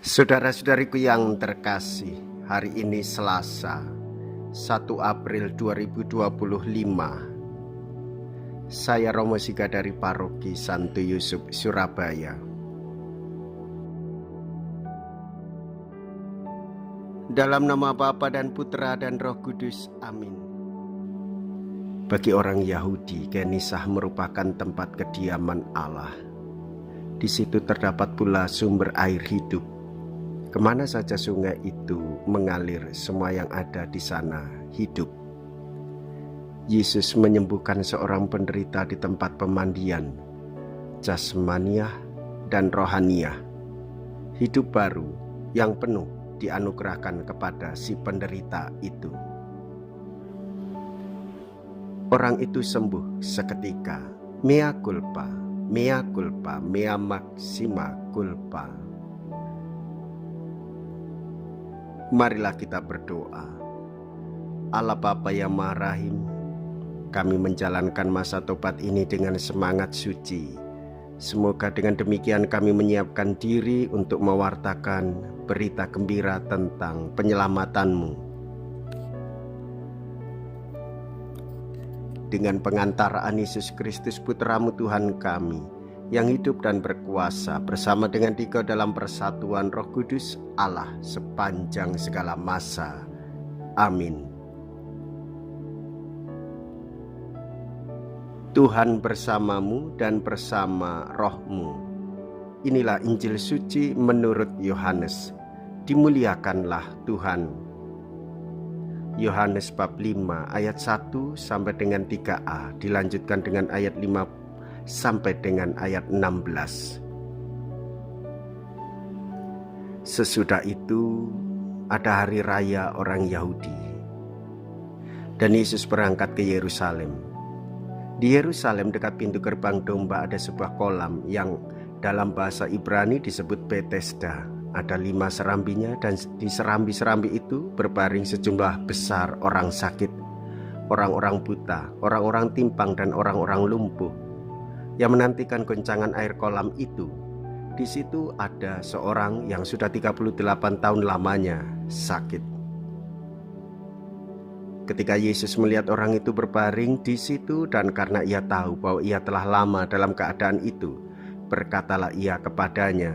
Saudara-saudariku yang terkasih, hari ini Selasa, 1 April 2025. Saya Romo Siga dari Paroki Santo Yusuf, Surabaya. Dalam nama Bapa dan Putra dan Roh Kudus, amin. Bagi orang Yahudi, Kenisah merupakan tempat kediaman Allah. Di situ terdapat pula sumber air hidup. Kemana saja sungai itu mengalir, semua yang ada di sana hidup. Yesus menyembuhkan seorang penderita di tempat pemandian, jasmaniah dan rohaniah. Hidup baru yang penuh dianugerahkan kepada si penderita itu. Orang itu sembuh seketika. Mea culpa, mea culpa, mea maxima culpa. Marilah kita berdoa. Allah Bapa yang Maha Rahim, kami menjalankan masa tobat ini dengan semangat suci. Semoga dengan demikian kami menyiapkan diri untuk mewartakan berita gembira tentang penyelamatanmu. Dengan pengantaraan Yesus Kristus Putramu Tuhan kami, yang hidup dan berkuasa bersama dengan Dikau dalam persatuan Roh Kudus Allah sepanjang segala masa. Amin. Tuhan bersamamu dan bersama rohmu. Inilah Injil suci menurut Yohanes. Dimuliakanlah Tuhan. Yohanes bab 5 ayat 1 sampai dengan 3a, dilanjutkan dengan ayat 5 sampai dengan ayat 16. Sesudah itu ada hari raya orang Yahudi, dan Yesus berangkat ke Yerusalem. Di Yerusalem dekat pintu gerbang domba ada sebuah kolam yang dalam bahasa Ibrani disebut Betesda. Ada 5 serambinya, dan di serambi-serambi itu berbaring sejumlah besar orang sakit, orang-orang buta, orang-orang timpang, dan orang-orang lumpuh yang menantikan goncangan air kolam itu. Di situ ada seorang yang sudah 38 tahun lamanya sakit. Ketika Yesus melihat orang itu berbaring di situ, dan karena ia tahu bahwa ia telah lama dalam keadaan itu, berkatalah ia kepadanya,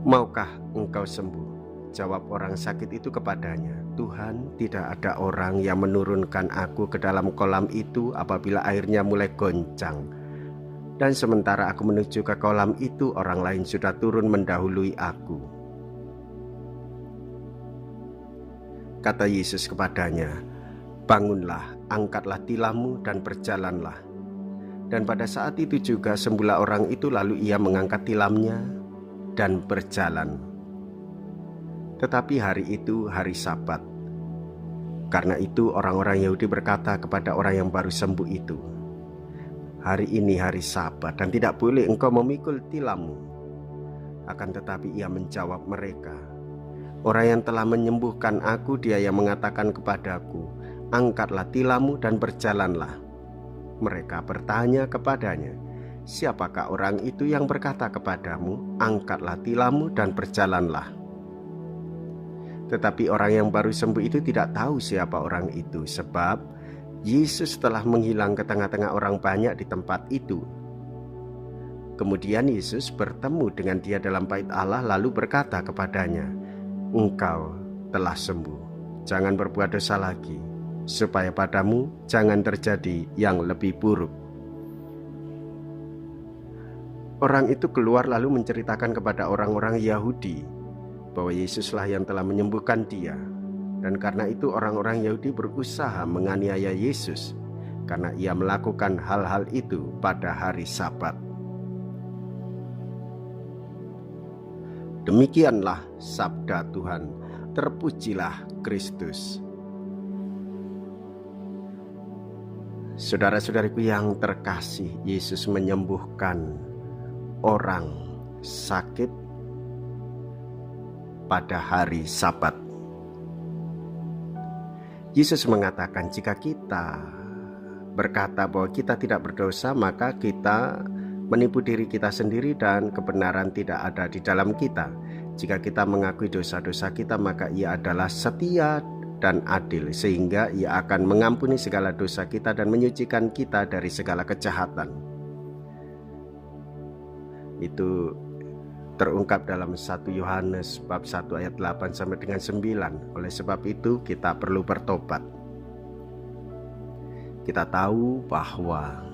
"Maukah engkau sembuh?" Jawab orang sakit itu kepadanya, "Tuhan, tidak ada orang yang menurunkan aku ke dalam kolam itu apabila airnya mulai goncang. Dan sementara aku menuju ke kolam itu, orang lain sudah turun mendahului aku." Kata Yesus kepadanya, "Bangunlah, angkatlah tilammu dan berjalanlah." Dan pada saat itu juga sembuhlah orang itu, lalu ia mengangkat tilamnya dan berjalan. Tetapi hari itu hari Sabat. Karena itu orang-orang Yahudi berkata kepada orang yang baru sembuh itu, "Hari ini hari Sabat dan tidak boleh engkau memikul tilammu." Akan tetapi ia menjawab mereka, "Orang yang telah menyembuhkan aku, dia yang mengatakan kepadaku, 'Angkatlah tilammu dan berjalanlah.'" Mereka bertanya kepadanya, "Siapakah orang itu yang berkata kepadamu, 'Angkatlah tilammu dan berjalanlah'?" Tetapi orang yang baru sembuh itu tidak tahu siapa orang itu, sebab Yesus telah menghilang ke tengah-tengah orang banyak di tempat itu. Kemudian Yesus bertemu dengan dia dalam bait Allah, lalu berkata kepadanya, "Engkau telah sembuh. Jangan berbuat dosa lagi, supaya padamu jangan terjadi yang lebih buruk." Orang itu keluar lalu menceritakan kepada orang-orang Yahudi bahwa Yesuslah yang telah menyembuhkan dia. Dan karena itu orang-orang Yahudi berusaha menganiaya Yesus, karena ia melakukan hal-hal itu pada hari Sabat. Demikianlah sabda Tuhan. Terpujilah Kristus. Saudara-saudariku yang terkasih, Yesus menyembuhkan orang sakit pada hari Sabat. Yesus mengatakan jika kita berkata bahwa kita tidak berdosa, maka kita menipu diri kita sendiri dan kebenaran tidak ada di dalam kita. Jika kita mengakui dosa-dosa kita, maka Ia adalah setia dan adil, sehingga Ia akan mengampuni segala dosa kita dan menyucikan kita dari segala kejahatan. Itu terungkap dalam 1 Yohanes bab 1 ayat 8 sampai dengan 9. Oleh sebab itu kita perlu bertobat. Kita tahu bahwa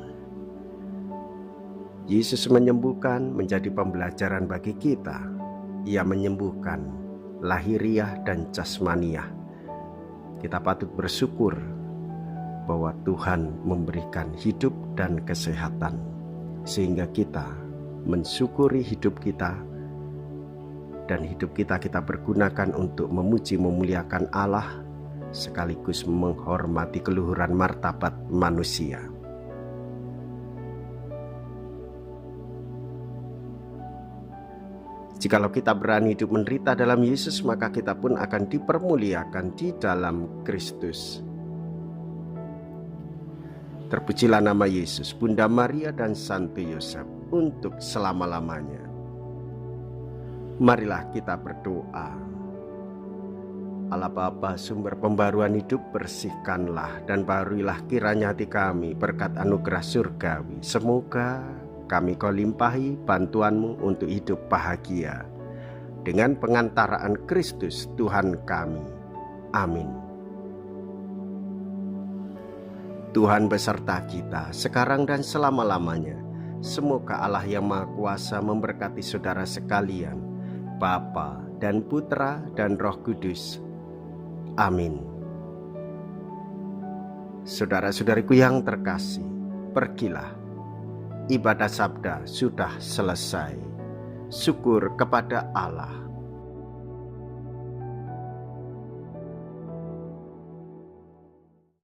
Yesus menyembuhkan menjadi pembelajaran bagi kita. Ia menyembuhkan lahiriah dan jasmaniah. Kita patut bersyukur bahwa Tuhan memberikan hidup dan kesehatan, sehingga kita mensyukuri hidup kita, dan hidup kita pergunakan untuk memuji memuliakan Allah sekaligus menghormati keluhuran martabat manusia. Jikalau kita berani hidup menderita dalam Yesus, maka kita pun akan dipermuliakan di dalam Kristus. Terpujilah nama Yesus, Bunda Maria dan Santo Yosef untuk selama-lamanya. Marilah kita berdoa. Allah Bapa, sumber pembaruan hidup, bersihkanlah dan baruilah kiranya hati kami berkat anugerah surgawi. Semoga kami Kau limpahi bantuan-Mu untuk hidup bahagia dengan pengantaraan Kristus Tuhan kami. Amin. Tuhan beserta kita sekarang dan selama-lamanya. Semoga Allah yang Maha Kuasa memberkati saudara sekalian, Bapa dan Putra dan Roh Kudus. Amin. Saudara-saudariku yang terkasih, pergilah. Ibadah sabda sudah selesai. Syukur kepada Allah.